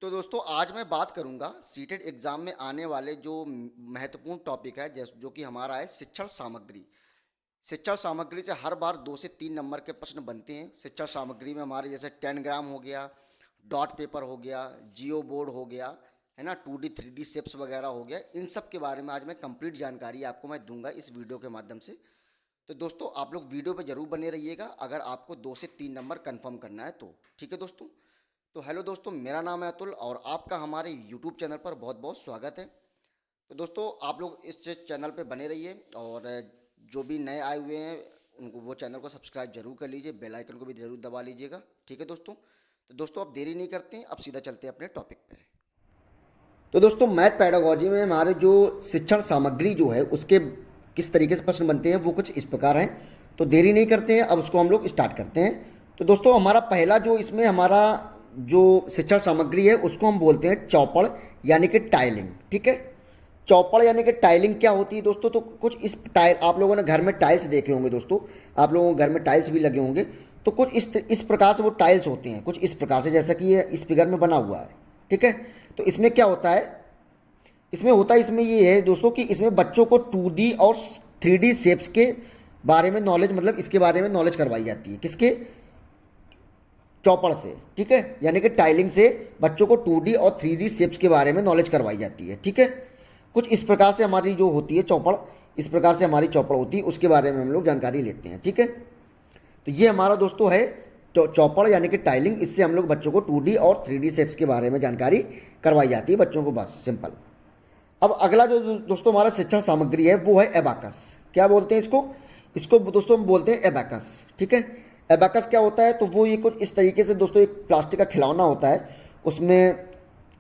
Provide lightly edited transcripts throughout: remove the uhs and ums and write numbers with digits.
तो दोस्तों आज मैं बात करूंगा सीटेट एग्जाम में आने वाले जो महत्वपूर्ण टॉपिक है जो कि हमारा है शिक्षण सामग्री। शिक्षण सामग्री से हर बार 2 से 3 नंबर के प्रश्न बनते हैं। शिक्षण सामग्री में हमारे जैसे 10 ग्राम हो गया, डॉट पेपर हो गया, जियो बोर्ड हो गया, है ना, 2D 3D शेप्स वगैरह हो गया। इन सब के बारे में आज मैं कंप्लीट जानकारी आपको मैं दूंगा इस वीडियो के माध्यम से। तो दोस्तों आप लोग वीडियो पे जरूर बने रहिएगा अगर आपको 2 से 3 नंबर कन्फर्म करना है तो। ठीक है दोस्तों। तो हेलो दोस्तों, मेरा नाम है अतुल और आपका हमारे यूट्यूब चैनल पर बहुत बहुत स्वागत है। तो दोस्तों आप लोग इस चैनल पे बने रहिए और जो भी नए आए हुए हैं उनको वो चैनल को सब्सक्राइब जरूर कर लीजिए, बेल आइकन को भी जरूर दबा लीजिएगा। ठीक है दोस्तों। तो दोस्तों अब देरी नहीं करते हैं, अब सीधा चलते हैं अपने टॉपिक पे। तो दोस्तों मैथ पैडागोजी में हमारे जो शिक्षण सामग्री जो है उसके किस तरीके से प्रश्न बनते हैं वो कुछ इस प्रकार हैं। तो देरी नहीं करते हैं, अब उसको हम लोग स्टार्ट करते हैं। तो दोस्तों हमारा पहला जो इसमें हमारा जो शिक्षण सामग्री है उसको हम बोलते हैं चौपड़ यानी कि टाइलिंग। ठीक है। चौपड़ यानी कि टाइलिंग क्या होती है दोस्तों? तो कुछ इस टाइल आप लोगों ने घर में टाइल्स देखे होंगे दोस्तों, आप लोगों के घर में टाइल्स भी लगे होंगे। तो कुछ इस प्रकार से वो टाइल्स होते हैं, कुछ इस प्रकार से जैसा कि ये इस फिगर में बना हुआ है। ठीक है। तो इसमें क्या होता है, इसमें ये है दोस्तों कि इसमें बच्चों को 2D और 3D शेप्स के बारे में नॉलेज, मतलब इसके बारे में नॉलेज करवाई जाती है। किसके? चौपड़ से। ठीक है। यानी कि टाइलिंग से बच्चों को 2D और 3D शेप्स के बारे में नॉलेज करवाई जाती है। ठीक है। कुछ इस प्रकार से हमारी जो होती है चौपड़, इस प्रकार से हमारी चौपड़ होती है, उसके बारे में हम लोग जानकारी लेते हैं। ठीक है। तो ये हमारा दोस्तों है चौपड़ यानी कि टाइलिंग। इससे हम लोग बच्चों को 2D और 3D शेप्स के बारे में जानकारी करवाई जाती है बच्चों को, बस सिंपल। अब अगला जो दोस्तों हमारा शिक्षण सामग्री है वो है एबाकस। क्या बोलते हैं इसको? इसको दोस्तों हम बोलते हैं एबाकस। ठीक है। एबाकस क्या होता है? तो वो ये कुछ इस तरीके से दोस्तों एक प्लास्टिक का खिलौना होता है। उसमें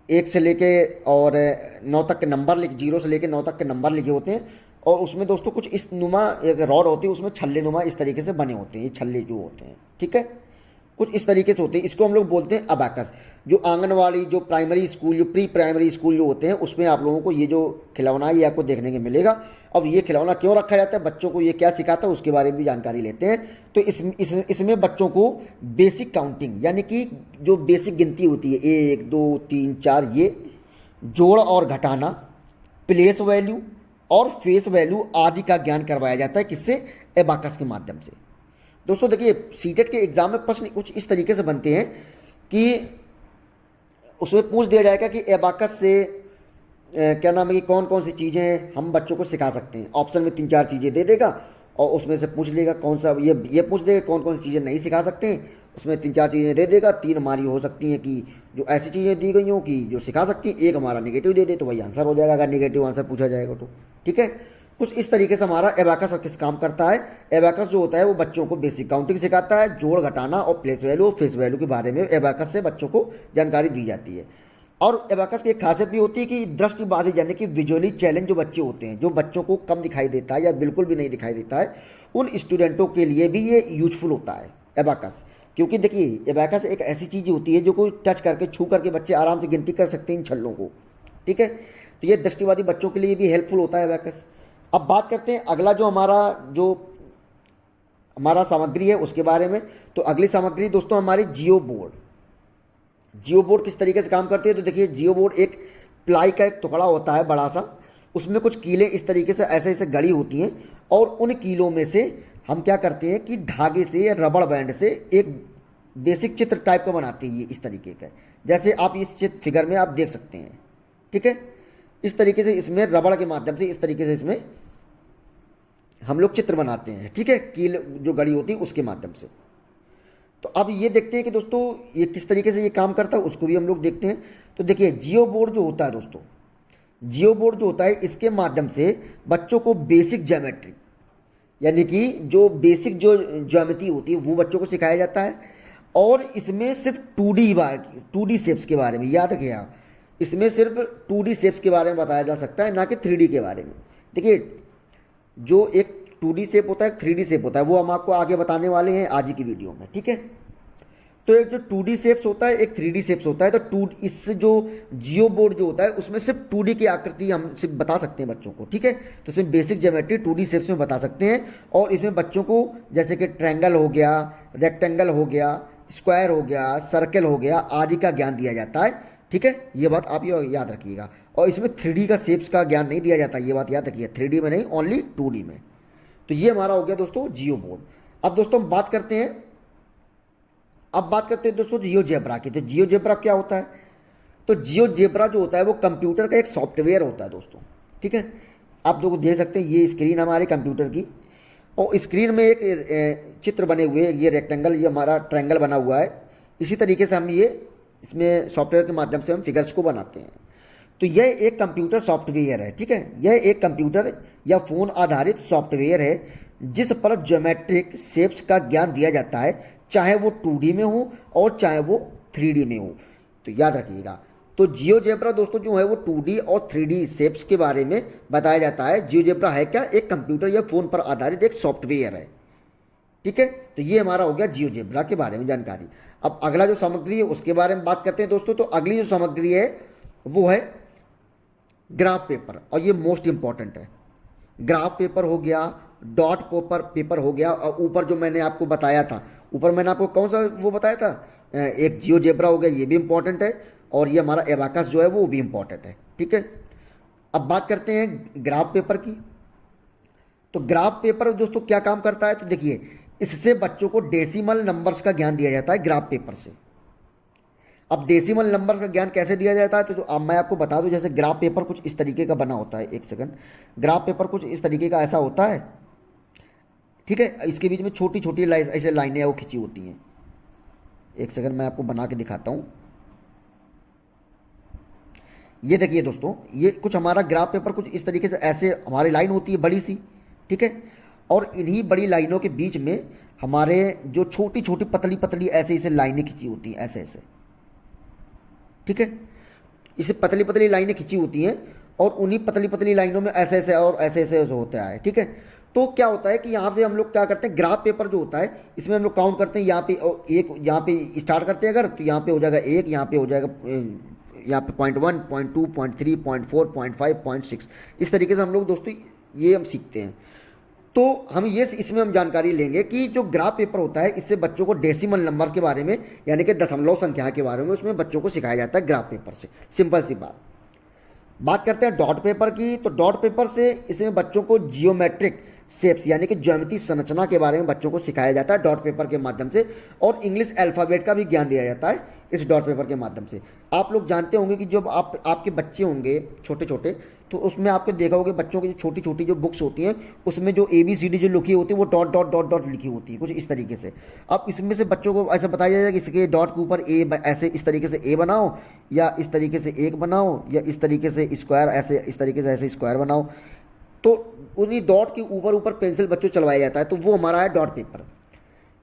1 से लेके और 9 तक के नंबर लिखे, 0 से लेके 9 तक के नंबर लिखे होते हैं। और उसमें दोस्तों कुछ इस नुमा एक रॉड होती है, उसमें छल्ले नुमा इस तरीके से बने होते हैं, ये छल्ले जो होते हैं। ठीक है। कुछ इस तरीके से होते हैं, इसको हम लोग बोलते हैं अबाकस। जो आंगनवाड़ी, जो प्राइमरी स्कूल, जो प्री प्राइमरी स्कूल जो होते हैं उसमें आप लोगों को ये जो खिलौना है ये आपको देखने को मिलेगा। अब ये खिलौना क्यों रखा जाता है, बच्चों को ये क्या सिखाता है उसके बारे में भी जानकारी लेते हैं। तो इसमें बच्चों को बेसिक काउंटिंग यानी कि जो बेसिक गिनती होती है 1 2 3 4, ये जोड़ और घटाना, प्लेस वैल्यू और फेस वैल्यू आदि का ज्ञान करवाया जाता है। किससे? एबाकस के माध्यम से। दोस्तों देखिए सीटेट के एग्जाम में प्रश्न कुछ इस तरीके से बनते हैं कि उसमें पूछ दिया जाएगा कि एबाकस से क्या नाम है कि कौन कौन सी चीज़ें हम बच्चों को सिखा सकते हैं। ऑप्शन में 3-4 चीज़ें दे देगा और उसमें से पूछ लेगा कौन सा, ये पूछ देगा कौन कौन सी चीज़ें नहीं सिखा सकते हैं। उसमें 3-4 चीज़ें दे देगा, 3 हमारी हो सकती हैं कि जो ऐसी चीज़ें दी गई हों कि जो सिखा सकती हैं, 1 हमारा निगेटिव दे दे तो वही आंसर हो जाएगा अगर निगेटिव आंसर पूछा जाएगा तो। ठीक है। कुछ इस तरीके से हमारा एबाकस किस काम करता है। एबाकस जो होता है वो बच्चों को बेसिक काउंटिंग सिखाता है, जोड़ घटाना और प्लेस वैल्यू और फेस वैल्यू के बारे में एबाकस से बच्चों को जानकारी दी जाती है। और एबाकस की एक खासियत भी होती है कि दृष्टिबाधित यानी कि विजुअली चैलेंज जो बच्चे होते हैं, जो बच्चों को कम दिखाई देता है या बिल्कुल भी नहीं दिखाई देता है, उन स्टूडेंटों के लिए भी ये यूजफुल होता है एबाकस। क्योंकि देखिए एबाकस एक ऐसी चीज़ होती है जो कोई टच करके, छू करके बच्चे आराम से गिनती कर सकते हैं इन छल्लों को। ठीक है। तो ये दृष्टिबाधित बच्चों के लिए भी हेल्पफुल होता है एबाकस। अब बात करते हैं अगला जो हमारा सामग्री है उसके बारे में। तो अगली सामग्री दोस्तों हमारी जियो बोर्ड। जियो बोर्ड किस तरीके से काम करती है? तो देखिए जियो बोर्ड एक प्लाई का एक टुकड़ा होता है बड़ा सा, उसमें कुछ कीलें इस तरीके से ऐसे ऐसे गड़ी होती हैं और उन कीलों में से हम क्या करते हैं कि धागे से या रबड़ बैंड से एक बेसिक चित्र टाइप का बनाते हैं, ये इस तरीके का, जैसे आप इस चित्र फिगर में आप देख सकते हैं। ठीक है। इस तरीके से इसमें रबड़ के माध्यम से इस तरीके से इसमें हम लोग चित्र बनाते हैं। ठीक है। कील जो गड़ी होती है उसके माध्यम से। तो अब ये देखते हैं कि दोस्तों ये किस तरीके से ये काम करता है, उसको भी हम लोग देखते हैं। तो देखिए जियो बोर्ड जो होता है दोस्तों, जियो बोर्ड जो होता है इसके माध्यम से बच्चों को बेसिक ज्योमेट्री यानी कि जो बेसिक जो ज्योमेट्री होती है वो बच्चों को सिखाया जाता है। और इसमें सिर्फ 2D शेप्स के बारे में याद रखिए आप, इसमें सिर्फ 2D शेप्स के बारे में बताया जा सकता है, ना कि 3D के बारे में। देखिए जो एक 2D शेप होता है, 3D शेप होता है, वो हम आपको आगे बताने वाले हैं आज ही की वीडियो में। ठीक है। तो एक जो 2D शेप्स होता है, एक 3D शेप्स होता है। तो इससे जो जियो बोर्ड जो होता है उसमें सिर्फ 2D की आकृति हम सिर्फ बता सकते हैं बच्चों को। ठीक है। तो इसमें बेसिक ज्योमेट्री 2D शेप्स में बता सकते हैं और इसमें बच्चों को जैसे कि ट्रायंगल हो गया, रेक्टेंगल हो गया, स्क्वायर हो गया, सर्कल हो गया आदि का ज्ञान दिया जाता है। ठीक है, ये बात आप ये याद रखिएगा। और इसमें 3D का शेप्स का ज्ञान नहीं दिया जाता, ये बात याद रखिए, 3D में नहीं, ओनली 2D में। तो ये हमारा हो गया दोस्तों जियो बोर्ड। अब दोस्तों हम बात करते हैं, दोस्तों जियोजेब्रा की। तो जियोजेब्रा क्या होता है? तो जियोजेब्रा जो होता है वो कंप्यूटर का एक सॉफ्टवेयर होता है दोस्तों, ठीक है। आप लोग देख सकते हैं ये स्क्रीन हमारे कंप्यूटर की, और स्क्रीन में एक चित्र बने हुए हैं, ये रेक्टेंगल, ये हमारा ट्रायंगल बना हुआ है। इसी तरीके से हम ये इसमें सॉफ्टवेयर के माध्यम से हम फिगर्स को बनाते हैं। तो यह एक कंप्यूटर सॉफ्टवेयर है, ठीक है। यह एक कंप्यूटर या फ़ोन आधारित सॉफ्टवेयर है जिस पर ज्योमेट्रिक शेप्स का ज्ञान दिया जाता है, चाहे वो 2D में हो और चाहे वो 3D में हो। तो याद रखिएगा, तो जियोजेब्रा दोस्तों जो है वो 2D और 3D शेप्स के बारे में बताया जाता है। जियोजेब्रा है क्या? एक कंप्यूटर या फ़ोन पर आधारित एक सॉफ्टवेयर है, ठीक है। तो ये हमारा हो गया जियोजेब्रा के बारे में जानकारी। अब अगला जो सामग्री है उसके बारे में बात करते हैं दोस्तों। तो अगली जो सामग्री है वो है ग्राफ पेपर, और ये मोस्ट इंपॉर्टेंट है। ग्राफ पेपर हो गया, डॉट पेपर हो गया, और ऊपर जो मैंने आपको बताया था, ऊपर मैंने आपको कौन सा वो बताया था, एक जियोजेब्रा हो गया, ये भी इंपॉर्टेंट है, और ये हमारा एबाकस जो है वो भी इंपॉर्टेंट है, ठीक है। अब बात करते हैं ग्राफ पेपर की। तो ग्राफ पेपर दोस्तों क्या काम करता है? तो देखिए, इससे बच्चों को डेसिमल नंबर्स का ज्ञान दिया जाता है ग्राफ पेपर से। अब डेसिमल नंबर्स का ज्ञान कैसे दिया जाता है? तो अब मैं आपको बता दूं, जैसे ग्राफ पेपर कुछ इस तरीके का बना होता है, एक सेकंड, ग्राफ पेपर कुछ इस तरीके का ऐसा होता है, ठीक है। इसके बीच में छोटी छोटी ऐसे लाइनें वो खिंची होती हैं। एक सेकंड मैं आपको बना के दिखाता हूं। ये देखिए दोस्तों, ये कुछ हमारा ग्राफ पेपर कुछ इस तरीके से ऐसे हमारी लाइन होती है बड़ी सी, ठीक है। और इन्हीं बड़ी लाइनों के बीच में हमारे जो छोटी छोटी पतली पतली ऐसे ऐसे लाइनें खिंची होती हैं, ऐसे ऐसे, ठीक है। इसे पतली पतली लाइनें खिंची होती हैं, और उन्हीं पतली पतली लाइनों में ऐसे ऐसे और ऐसे ऐसे होता है, ठीक है। तो क्या होता है कि यहाँ से हम लोग क्या करते हैं, ग्राफ पेपर जो होता है इसमें हम लोग काउंट करते हैं, यहाँ पे एक, यहाँ पे स्टार्ट करते हैं अगर, तो यहाँ पे हो जाएगा 1, यहाँ पे हो जाएगा, यहाँ पे 0.1, 0.2, 0.3, 0.4, 0.5, 0.6, इस तरीके से हम लोग दोस्तों ये हम सीखते हैं। तो हम ये इसमें हम जानकारी लेंगे कि जो ग्राफ पेपर होता है इससे बच्चों को डेसिमल नंबर के बारे में, यानी कि दशमलव संख्या के बारे में उसमें बच्चों को सिखाया जाता है ग्राफ पेपर से। सिंपल सी बात करते हैं डॉट पेपर की। तो डॉट पेपर से इसमें बच्चों को जियोमेट्रिक शेप्स यानी कि ज्यामितीय संरचना के बारे में बच्चों को सिखाया जाता है डॉट पेपर के माध्यम से, और इंग्लिश अल्फ़ाबेट का भी ज्ञान दिया जाता है इस डॉट पेपर के माध्यम से। आप लोग जानते होंगे कि जब आपके बच्चे होंगे छोटे छोटे, तो उसमें आपको देखा होगा बच्चों की जो छोटी छोटी जो बुक्स होती हैं उसमें जो ABCD जो लिखी होती है वो डॉट डॉट डॉट डॉट लिखी होती है, कुछ इस तरीके से। अब इसमें से बच्चों को ऐसा बताया जाएगा कि इसके डॉट के ऊपर ऐसे इस तरीके से A बनाओ, या इस तरीके से 1 बनाओ, या इस तरीके से स्क्वायर ऐसे, इस तरीके से ऐसे स्क्वायर बनाओ। तो उन्हीं डॉट के ऊपर ऊपर पेंसिल बच्चों चलवाया जाता है, तो वो हमारा है डॉट पेपर।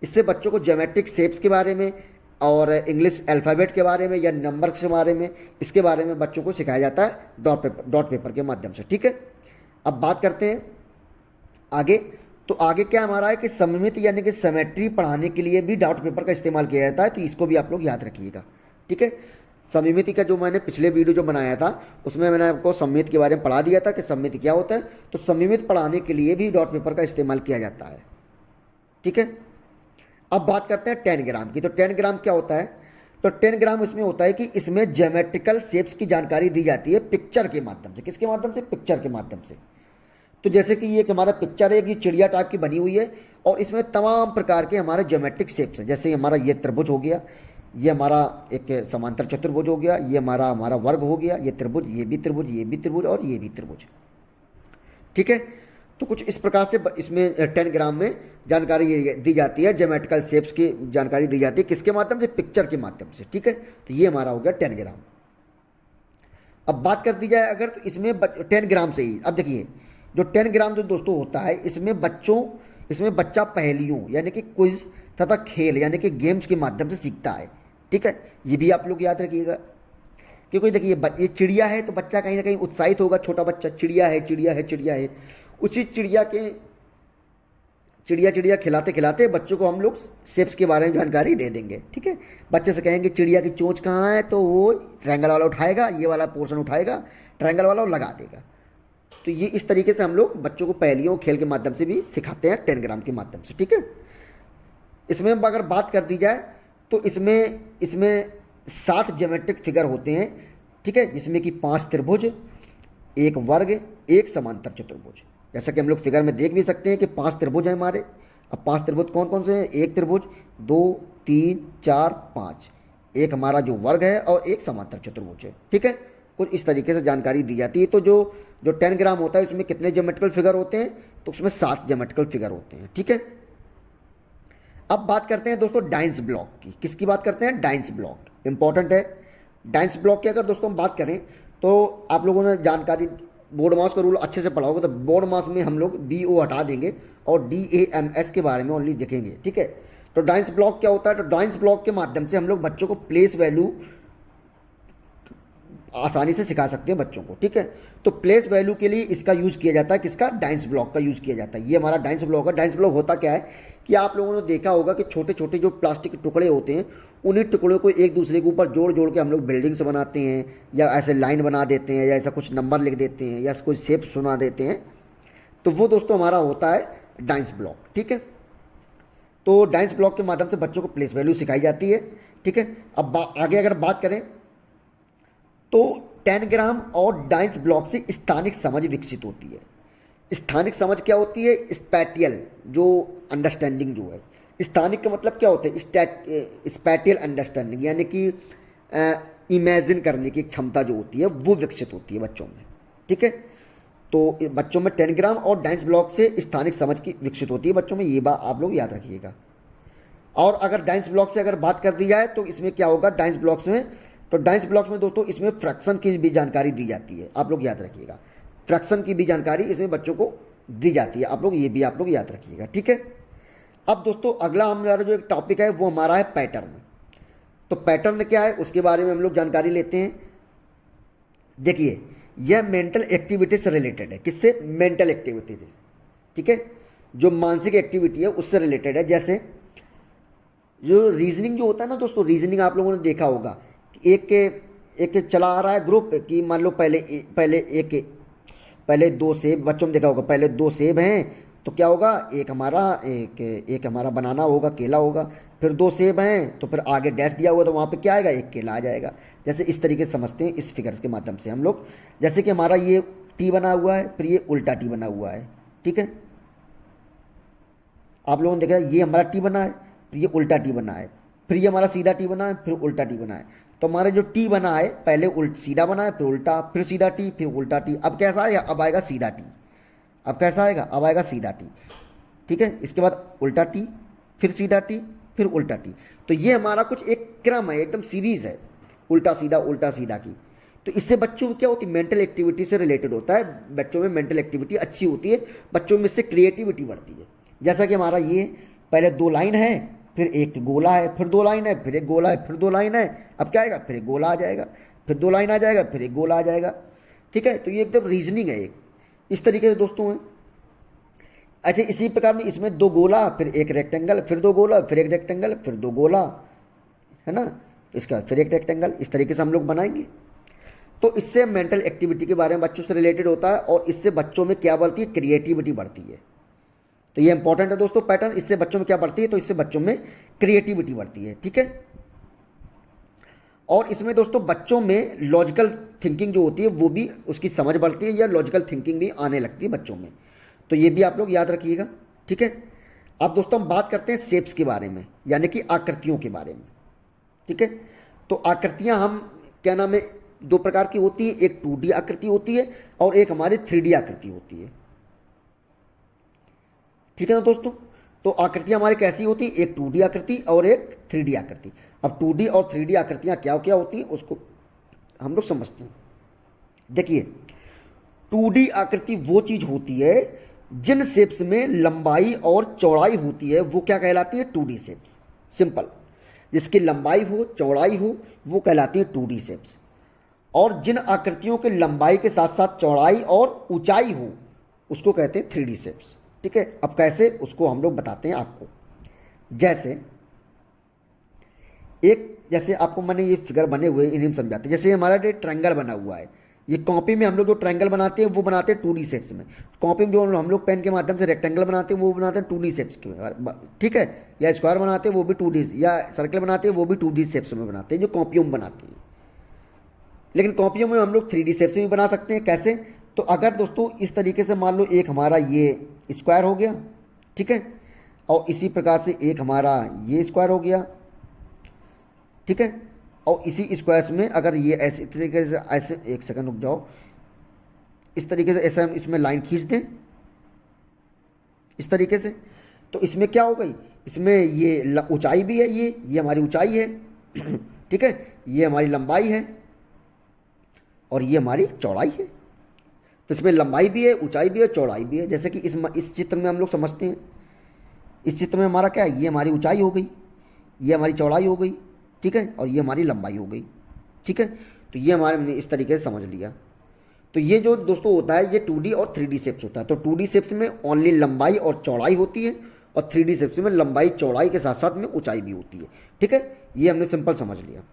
इससे बच्चों को ज्योमेट्रिक शेप्स के बारे में और इंग्लिश अल्फ़ाबेट के बारे में या नंबर के बारे में, इसके बारे में बच्चों को सिखाया जाता है डॉट पेपर के माध्यम से, ठीक है। अब बात करते हैं आगे। तो आगे क्या हमारा है कि सममित यानी कि सिमेट्री पढ़ाने के लिए भी डॉट पेपर का इस्तेमाल किया जाता है, तो इसको भी आप लोग याद रखिएगा, ठीक है। सममिति का जो मैंने पिछले वीडियो जो बनाया था उसमें मैंने आपको सममित के बारे में पढ़ा दिया था कि सममिति क्या होता है। तो सममित पढ़ाने के लिए भी डॉट पेपर का इस्तेमाल किया जाता है, ठीक है। अब बात करते हैं 10 ग्राम की। तो 10 ग्राम क्या होता है? तो 10 ग्राम इसमें होता है कि इसमें ज्योमेट्रिकल शेप्स की जानकारी दी जाती है पिक्चर के माध्यम से। किसके माध्यम से? पिक्चर के माध्यम से। तो जैसे कि ये हमारा पिक्चर है, ये चिड़िया टाइप की बनी हुई है, और इसमें तमाम प्रकार के हमारे ज्योमेट्रिक शेप्स हैं। जैसे हमारा ये त्रिभुज हो गया, ये हमारा एक समांतर चतुर्भुज हो गया, ये हमारा वर्ग हो गया, ये त्रिभुज, ये भी त्रिभुज, ये भी त्रिभुज, और ये भी त्रिभुज, ठीक है। तो कुछ इस प्रकार से इसमें 10 ग्राम में जानकारी दी जाती है, ज्योमेट्रिकल शेप्स की जानकारी दी जाती है। किसके माध्यम से? पिक्चर के माध्यम से, ठीक है। तो ये हमारा हो गया 10 ग्राम। अब बात कर दी जाए अगर, तो इसमें 10 ग्राम से ही, अब देखिए जो 10 ग्राम जो दोस्तों होता है इसमें बच्चा पहेलियों यानी कि क्विज तथा खेल यानी कि गेम्स के माध्यम से सीखता है, ठीक है। ये भी आप लोग याद रखिएगा, क्योंकि देखिए ये चिड़िया है तो बच्चा कहीं ना कहीं उत्साहित होगा, छोटा बच्चा, चिड़िया है चिड़िया है चिड़िया है। उसी चिड़िया खिलाते खिलाते बच्चों को हम लोग शेप्स के बारे में जानकारी दे देंगे, ठीक है। बच्चे से कहेंगे चिड़िया की चोंच कहाँ है, तो वो ट्रायंगल वाला उठाएगा, ये वाला पोर्शन उठाएगा ट्रायंगल वाला और लगा देगा। तो ये इस तरीके से हम लोग बच्चों को पहेलियों खेल के माध्यम से भी सिखाते हैं 10 ग्राम के माध्यम से, ठीक है। इसमें अगर बात कर दी जाए तो इसमें 7 ज्योमेट्रिक फिगर होते हैं, ठीक है, जिसमें कि 5 त्रिभुज, एक वर्ग, एक समांतर चतुर्भुज। जैसा कि हम लोग फिगर में देख भी सकते हैं कि 5 त्रिभुज हैं हमारे। अब 5 त्रिभुज कौन कौन से हैं? एक त्रिभुज, 2, 3, 4, 5, एक हमारा जो वर्ग है और एक समांतर चतुर्भुज है, ठीक है। कुछ इस तरीके से जानकारी दी जाती है। तो जो जो 10 ग्राम होता है उसमें कितने ज्योमेट्रिकल फिगर होते हैं? तो उसमें 7 ज्योमेट्रिकल फिगर होते हैं, ठीक है। अब बात करते हैं दोस्तों डाइंस ब्लॉक की। किसकी बात करते हैं? डाइंस ब्लॉक इंपॉर्टेंट है। डाइंस ब्लॉक की अगर दोस्तों हम बात करें तो आप लोगों ने जानकारी बोर्ड मास का रूल अच्छे से पढ़ा होगा, तो बोर्ड मास में हम लोग BO हटा देंगे और DAMS के बारे में ओनली देखेंगे, ठीक है। तो डाइंस ब्लॉक क्या होता है? तो डाइंस ब्लॉक के माध्यम से हम लोग बच्चों को प्लेस वैल्यू आसानी से सिखा सकते हैं बच्चों को, ठीक है। तो प्लेस वैल्यू के लिए इसका यूज़ किया जाता है, किसका? डाइंस ब्लॉक का यूज़ किया जाता है। ये हमारा डाइंस ब्लॉक है। डाइंस ब्लॉक होता क्या है कि आप लोगों ने देखा होगा कि छोटे छोटे जो प्लास्टिक के टुकड़े होते हैं, उन्हीं टुकड़ों को एक दूसरे के ऊपर जोड़ जोड़ के हम लोग बिल्डिंग्स बनाते हैं, या ऐसे लाइन बना देते हैं, या ऐसा कुछ नंबर लिख देते हैं, या कोई शेप सुना देते हैं। तो वो दोस्तों हमारा होता है डाइंस ब्लॉक, ठीक है। तो डाइंस ब्लॉक के माध्यम से बच्चों को प्लेस वैल्यू सिखाई जाती है, ठीक है। अब आगे अगर बात करें तो 10 ग्राम और डाइंस ब्लॉक से स्थानिक समझ विकसित होती है। स्थानिक समझ क्या होती है? स्पैटियल जो अंडरस्टैंडिंग जो है। स्थानिक का मतलब क्या होता है? स्पैटियल अंडरस्टैंडिंग, यानी कि इमेजिन करने की क्षमता जो होती है वो विकसित होती है बच्चों में, ठीक है। तो बच्चों में 10 ग्राम और डाइंस ब्लॉक से स्थानिक समझ की विकसित होती है बच्चों में, ये बात आप लोग याद रखिएगा। और अगर डाइंस ब्लॉक से अगर बात कर दी जाए तो इसमें क्या होगा डाइंस ब्लॉक्स में? तो डाइंस ब्लॉक में दोस्तों इसमें फ्रैक्शन की भी जानकारी दी जाती है, आप लोग याद रखिएगा। फ्रैक्शन की भी जानकारी इसमें बच्चों को दी जाती है, आप लोग ये भी आप लोग याद रखिएगा, ठीक है। अब दोस्तों अगला हमारा जो एक टॉपिक है वो हमारा है पैटर्न। तो पैटर्न क्या है उसके बारे में हम लोग जानकारी लेते हैं। देखिए, यह मेंटल एक्टिविटी से रिलेटेड है। किससे? मेंटल एक्टिविटी से, ठीक है। जो मानसिक एक्टिविटी है उससे रिलेटेड है। जैसे जो रीजनिंग जो होता है ना दोस्तों, रीजनिंग आप लोगों ने देखा होगा, एक चला आ रहा है ग्रुप कि मान लो पहले 2 सेब, बच्चों में देखा होगा, पहले 2 सेब हैं तो क्या होगा? एक हमारा बनाना होगा, केला होगा। फिर 2 सेब हैं तो फिर आगे डैश दिया हुआ तो वहाँ पे क्या आएगा? एक केला आ जाएगा। जैसे इस तरीके से समझते हैं इस फिगर्स के माध्यम से हम लोग। जैसे कि हमारा ये T बना हुआ है, फिर ये उल्टा T बना हुआ है, ठीक है। आप लोगों ने देखा ये हमारा T बना है, फिर ये उल्टा T बना है, फिर ये हमारा सीधा T बना है, फिर उल्टा T बना है। तो हमारा जो T बना है पहले सीधा बना है, फिर उल्टा, फिर सीधा T, फिर उल्टा T। अब कैसा आएगा? अब आएगा सीधा T। अब कैसा आएगा? अब आएगा सीधा T, ठीक है। इसके बाद उल्टा T, फिर सीधा T, फिर उल्टा T। तो ये हमारा कुछ एक क्रम है, एकदम सीरीज है, उल्टा सीधा की। तो इससे बच्चों में क्या होती है? मेंटल एक्टिविटी से रिलेटेड होता है। बच्चों में मेंटल एक्टिविटी अच्छी होती है, बच्चों में इससे क्रिएटिविटी बढ़ती है। जैसा कि हमारा ये पहले 2 लाइन है, फिर एक गोला है, फिर 2 लाइन है, फिर एक गोला है, फिर 2 लाइन है। अब क्या आएगा? फिर एक गोला आ जाएगा, फिर 2 लाइन आ जाएगा, फिर एक गोला आ जाएगा, ठीक है। तो ये एकदम रीजनिंग है एक, इस तरीके से दोस्तों है। अच्छा, इसी प्रकार में इसमें 2 गोला, फिर एक रेक्टेंगल, फिर 2 गोला, फिर एक रेक्टेंगल, फिर 2 गोला, है ना। इसका फिर एक रेक्टेंगल, इस तरीके से हम लोग बनाएंगे। तो इससे मेंटल एक्टिविटी के बारे में बच्चों से रिलेटेड होता है, और इससे बच्चों में क्या बढ़ती है? क्रिएटिविटी बढ़ती है। तो ये इंपॉर्टेंट है दोस्तों पैटर्न। इससे बच्चों में क्या बढ़ती है? तो इससे बच्चों में क्रिएटिविटी बढ़ती है, ठीक है। और इसमें दोस्तों बच्चों में लॉजिकल थिंकिंग जो होती है वो भी, उसकी समझ बढ़ती है, या लॉजिकल थिंकिंग भी आने लगती है बच्चों में। तो ये भी आप लोग याद रखिएगा, ठीक है। अब दोस्तों हम बात करते हैं शेप्स के बारे में, यानी कि आकृतियों के बारे में, ठीक है। तो आकृतियां हम क्या नाम है 2 प्रकार की होती है, एक 2D आकृति होती है और एक हमारी 3D आकृति होती है, ठीक है ना दोस्तों। तो आकृतियां हमारी कैसी होती है? एक 2D आकृति और एक 3D आकृति। अब 2D और 3D आकृतियां क्या क्या होती हैं उसको हम लोग समझते हैं। देखिए, 2D आकृति वो चीज होती है जिन शेप्स में लंबाई और चौड़ाई होती है, वो क्या कहलाती है? 2D shapes. सिंपल, जिसकी लंबाई हो चौड़ाई हो वो कहलाती है 2D शेप्स। और जिन आकृतियों के लंबाई के साथ साथ चौड़ाई और ऊंचाई हो उसको कहते हैं 3D शेप्स, ठीक है। अब कैसे, उसको हम लोग बताते हैं आपको। जैसे आपको मैंने ये फिगर बने हुए इन्हें समझाते हैं। जैसे हमारा ये ट्रायंगल बना हुआ है, ये कॉपी में हम लोग जो ट्रायंगल बनाते हैं वो बनाते हैं 2D शेप्स में। कॉपी में जो हम लोग पेन के माध्यम से रेक्टेंगल बनाते हैं वो बनाते हैं 2D शेप्स के, ठीक है। या स्क्वायर बनाते हैं वो भी 2D, या सर्कल बनाते हैं वो भी 2D शेप्स में बनाते हैं जो कॉपियों में बनाते हैं। लेकिन कॉपियों में हम लोग 3D शेप्स में भी बना सकते हैं। कैसे? तो अगर दोस्तों इस तरीके से मान लो एक हमारा ये स्क्वायर हो गया, ठीक है, और इसी प्रकार से एक हमारा ये स्क्वायर हो गया, ठीक है, और इसी स्क्वायर्स में अगर ये ऐसे तरीके से, ऐसे एक सेकंड रुक जाओ, इस तरीके से ऐसे हम इसमें लाइन खींच दें इस तरीके से, तो इसमें क्या हो गई, इसमें ये ऊंचाई भी है, ये हमारी ऊंचाई है, ठीक है, ये हमारी लंबाई है और ये हमारी चौड़ाई है। तो इसमें लंबाई भी है, ऊंचाई भी है, चौड़ाई भी है। जैसे कि इस चित्र में हम लोग समझते हैं, इस चित्र में हमारा क्या है, ये हमारी ऊंचाई हो गई, ये हमारी चौड़ाई हो गई, ठीक है, और ये हमारी लंबाई हो गई, ठीक है। तो ये हमारे हमने इस तरीके से समझ लिया। तो ये जो दोस्तों होता है ये 2D और 3D शेप्स होता है। तो 2D शेप्स में ओनली लंबाई और चौड़ाई होती है और 3D शेप्स में लंबाई चौड़ाई के साथ साथ में ऊंचाई भी होती है, ठीक है। ये हमने सिंपल समझ लिया।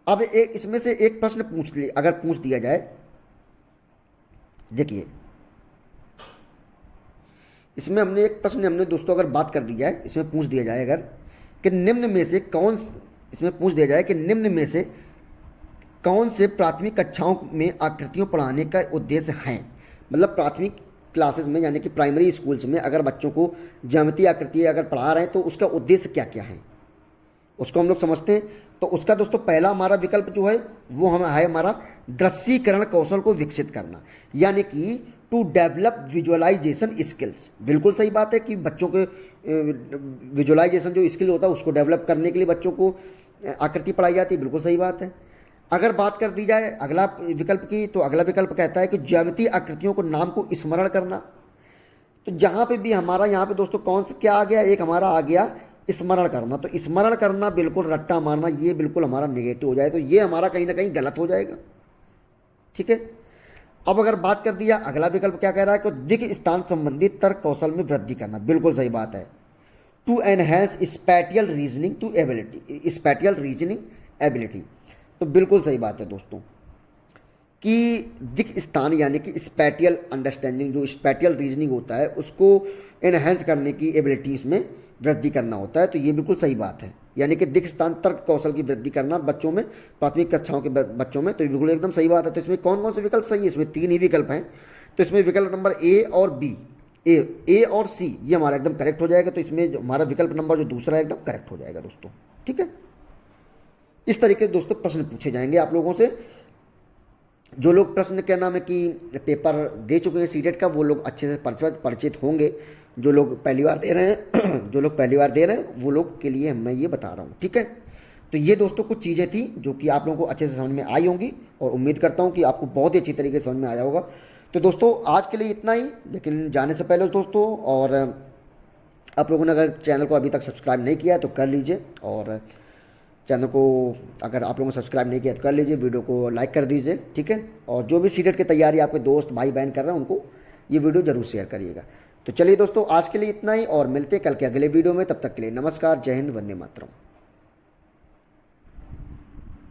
अब एक इसमें से एक प्रश्न अगर पूछ दिया जाए, देखिए इसमें हमने एक प्रश्न हमने दोस्तों अगर बात कर दी जाए, इसमें पूछ दिया जाए अगर कि निम्न में से कौन, इसमें पूछ दिया जाए कि निम्न में से कौन से प्राथमिक कक्षाओं में आकृतियों पढ़ाने का उद्देश्य है। मतलब प्राथमिक क्लासेस में यानी कि प्राइमरी स्कूल्स में अगर बच्चों को ज्यामितीय आकृति अगर पढ़ा रहे हैं तो उसका उद्देश्य क्या क्या है, उसको हम लोग समझते हैं। तो उसका दोस्तों पहला हमारा विकल्प जो है वो है हमारा दृश्यीकरण कौशल को विकसित करना, यानी कि टू डेवलप विजुअलाइजेशन स्किल्स। बिल्कुल सही बात है कि बच्चों के विजुअलाइजेशन जो स्किल होता है उसको डेवलप करने के लिए बच्चों को आकृति पढ़ाई जाती है, बिल्कुल सही बात है। अगर बात कर दी जाए अगला विकल्प की, तो अगला विकल्प कहता है कि ज्यामितीय आकृतियों को नाम को स्मरण करना। तो जहाँ पे भी हमारा यहाँ पे दोस्तों कौन सा क्या आ गया, एक हमारा आ गया स्मरण करना। तो स्मरण करना बिल्कुल रट्टा मारना, ये बिल्कुल हमारा नेगेटिव हो जाए, तो ये हमारा कहीं ना कहीं गलत हो जाएगा, ठीक है। अब अगर बात कर दिया अगला विकल्प क्या कह रहा है कि दिक् स्थान संबंधित तर्क कौशल में वृद्धि करना, बिल्कुल सही बात है। To enhance spatial reasoning to ability, spatial reasoning ability, तो बिल्कुल सही बात है दोस्तों कि दिक् स्थान यानी कि स्पैटियल अंडरस्टैंडिंग, जो स्पैटियल रीजनिंग होता है उसको एनहेंस करने की एबिलिटी इसमें वृद्धि करना होता है। तो ये बिल्कुल सही बात है, यानी कि दिक् स्थान तर्क कौशल की वृद्धि करना बच्चों में, प्राथमिक कक्षाओं के बच्चों में, तो बिल्कुल एकदम सही बात है। तो इसमें कौन कौन से विकल्प सही है, इसमें 3 ही विकल्प हैं। तो इसमें विकल्प नंबर ए और बी, ए और सी ये हमारा एकदम करेक्ट हो जाएगा। तो इसमें हमारा विकल्प नंबर जो दूसरा है एकदम करेक्ट हो जाएगा दोस्तों, ठीक है। इस तरीके से दोस्तों प्रश्न पूछे जाएंगे आप लोगों से। जो लोग प्रश्न क्या नाम है कि पेपर दे चुके हैं सीटेट का, वो लोग अच्छे से परिचित होंगे। जो लोग पहली बार दे रहे हैं जो लोग पहली बार दे रहे हैं वो लोग के लिए मैं ये बता रहा हूँ, ठीक है। तो ये दोस्तों कुछ चीज़ें थी जो कि आप लोगों को अच्छे से समझ में आई होंगी और उम्मीद करता हूँ कि आपको बहुत ही अच्छी तरीके से समझ में आया होगा। तो दोस्तों आज के लिए इतना ही, लेकिन जाने से पहले दोस्तों, और आप लोगों ने अगर चैनल को अभी तक सब्सक्राइब नहीं किया है तो कर लीजिए, और चैनल को अगर आप लोगों ने सब्सक्राइब नहीं किया तो कर लीजिए, वीडियो को लाइक कर दीजिए, ठीक है। और जो भी सीटेट की तैयारी आपके दोस्त भाई बहन कर रहे हैं उनको ये वीडियो ज़रूर शेयर करिएगा। तो चलिए दोस्तों आज के लिए इतना ही, और मिलते हैं कल के अगले वीडियो में। तब तक के लिए नमस्कार, जय हिंद, वंदे मातरम।